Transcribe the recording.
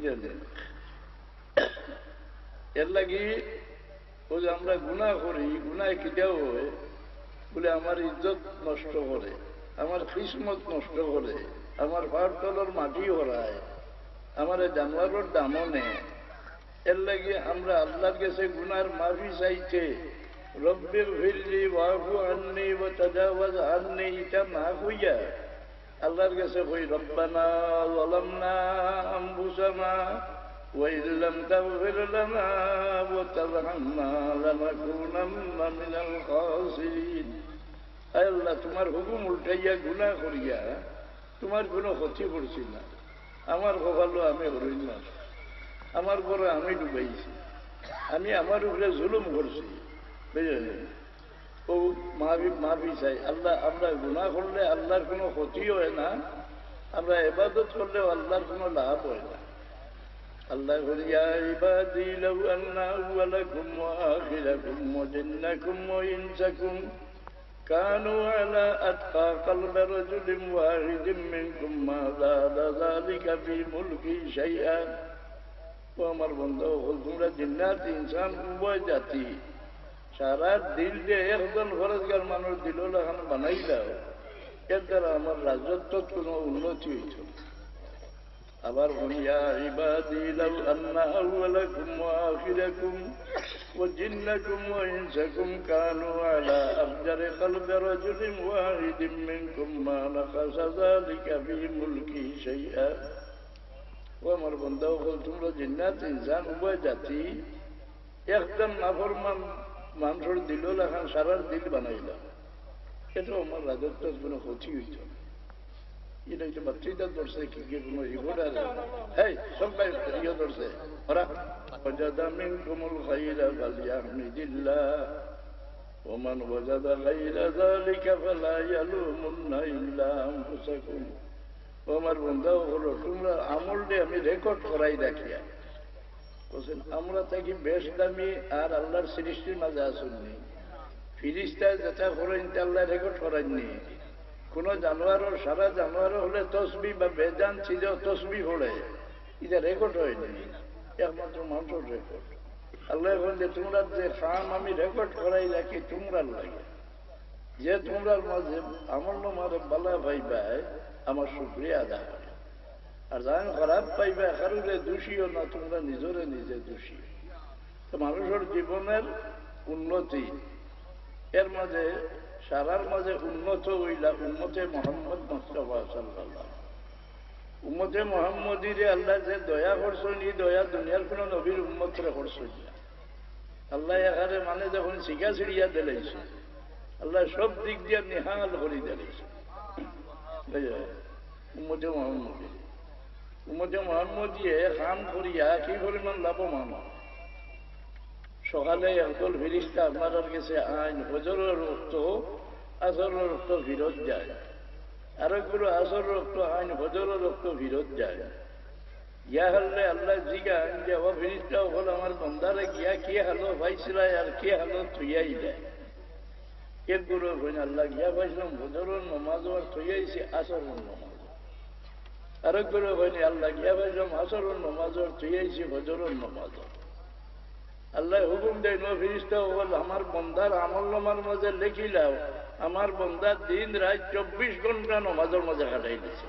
বুঝলেন? এর লাগি ও যে আমরা গুনাহ করি, গুনায় কিটাও হয় বলে আমার ইজ্জত নষ্ট করে, আমার কিসমত নষ্ট করে, আমার পাড় তলর মাটি হরায়, আমার জানোয়ারের দামও নেয়। এর লাগে আমরা আল্লাহর কাছে গুনার মাফি চাইতে রব্বির ফিরলি ওয়াফু আন্নি ওয়া তাজাওয়াজ আন্নি এটা না কইয়া আল্লাহর কাছে কই রব্বানা যালামনা আনফুসানা ওয়া ইল্লাম তাগফির লানা ওয়া তারহামনা লানাকুনান্না মিনাল খাসিরিন। আয় আল্লাহ, তোমার হুকুম উল্টাইয়া গুনাহ করিয়া তোমার কোনো ক্ষতি করছি না, আমার কপালও আমি হরই না, আমার পরে আমি ডুবাইছি, আমি আমার উপরে জুলুম করছি, বুঝলেন? ও মাফি চাই আল্লাহ। আমরা গুনাহ করলে আল্লাহর কোনো ক্ষতি হয় না, আমরা ইবাদত করলেও আল্লাহর কোনো লাভ হয় না। আল্লাহ ইয়া ইবাদি লাউ আন্না আউওয়ালাকুম ওয়া আখিরাকুম ওয়া জিন্নাকুম ওয়া ইনসাকুম কানু আলা আতকা কলবি রাজুলিন ওয়াহিদিন মিনকুম মা যাদা যালিকা ফি মুলকি শাইআ। ও আমার বন্ধু, তোমরা জিন্নাত ইনসান উভয় জাতি সারা দিল যে একজন ফরজগার মানুষ দিল এখন বানাই দাও, এর দ্বারা আমার রাজত্ব কোনো উন্নতি হইত। আবার ইয়া ইবাদি লাউ আন্না আউওয়ালাকুম ওয়া আখিরাকুম ওয়া জিন্নাকুম ওয়া ইনসাকুম কানু আলা আফজারি কলবি রাজুলিন ওয়াহিদিন মিনকুম মা নাকাসা যালিকা ফি মুলকি শাইআ। ও আমার বন্ধু, তোমরা জিন্নাত ইনসান উভয় জাতি একদম নাফরমান মানুষের দিল এখন সারার দিল বানাইলাম, এটাও আমার রাজত্বের কোনো ক্ষতি হইত না। এটা হচ্ছে বাচ্চাটা ধরছে কি কোনো ইগোটা হ্যাঁ সবাই ইয়ে ধরছে ওরা ওয়াজাদা মিনকুমুল খাইরা ফালইহমিদিল্লাহ ওয়া মান ওয়াজাদা গায়রা যালিকা ফালা ইয়ালুমুন্না ইল্লা আনফুসাকুম। আমার বন্ধু হলো তোমরা আমল দিয়ে আমি রেকর্ড করাই রাখিয়া বলছেন আমরা থাকি বেশ দামি আর আল্লাহর সৃষ্টির মাঝে আসুননি, ফিরিস্তা যেটা করেন আল্লাহ রেকর্ড করাননি। কোন জানোয়ারও সারা জানোয়ারও হলে তসবি বা বেজান ছিল তসবি পড়ে, এটা রেকর্ড হয়নি, একমাত্র মানুষের রেকর্ড। আল্লাহ বলছে তোমরা যে কাম আমি রেকর্ড করাই রাখি তোমরার লাগে, যে তোমরার মাঝে আমল নামারে বালা পাইবাই আমার শুকরিয়া আদায় করে, আর যান খারাপ পাইবা কারণে দোষীও না, তোমরা নিজরে নিজে দোষী। তো মানুষের জীবনের উন্নতি এর মাঝে সারার মাঝে উন্নত হইলা উম্মতে মুহাম্মদ মুস্তাফা সাল্লাল্লাহু। উম্মতে মুহাম্মদীরে আল্লাহ যে দয়া করছেন, এই দয়া দুনিয়ার কোন নবীর উম্মতরে করছেন না। আল্লাহ এখানে মানে যখন শিখা ছিড়িয়া দিলাইছে, আল্লাহ সব দিক দিয়ে নিহাল করে দিলাইছে। উম্মতে মুহাম্মদী উম্মতে মুহাম্মদীয়ে কাম করিয়া কি পরিমাণ লাভবান। সকালে একদল ফিরিস্তা আপনার কাছে আইন হজরের রক্ত আসরের রক্ত ফিরত যায়, আরেকগুলো আসর রক্ত আইন হজরের রক্ত ফিরত যায়। গিয়া হলে আল্লাহ জিগা যে ও ফিরিস্তা হল আমার বন্দারে গিয়া কে হালো পাইছিল আর কে হালো থইয়াই দেয়। একগুলো হইন আল্লাহ গিয়া পাইছিলাম হজরের নমাজ আর থইয়াইছি আসরের নমাজ। আরেকগুলো হইনি আল্লাহ গিয়া পাইছিলাম আসরের নমাজ আর থইয়াইছি হজরের নমাজ। আল্লাহ হুকুম দেয় নো ফিরিস্তা বল আমার বন্দার আমল নামার মাঝে লিখিলাও, আমার বন্দার দিন রাত 24 ঘন্টা নমাজের মাঝে কাটাই দিছে।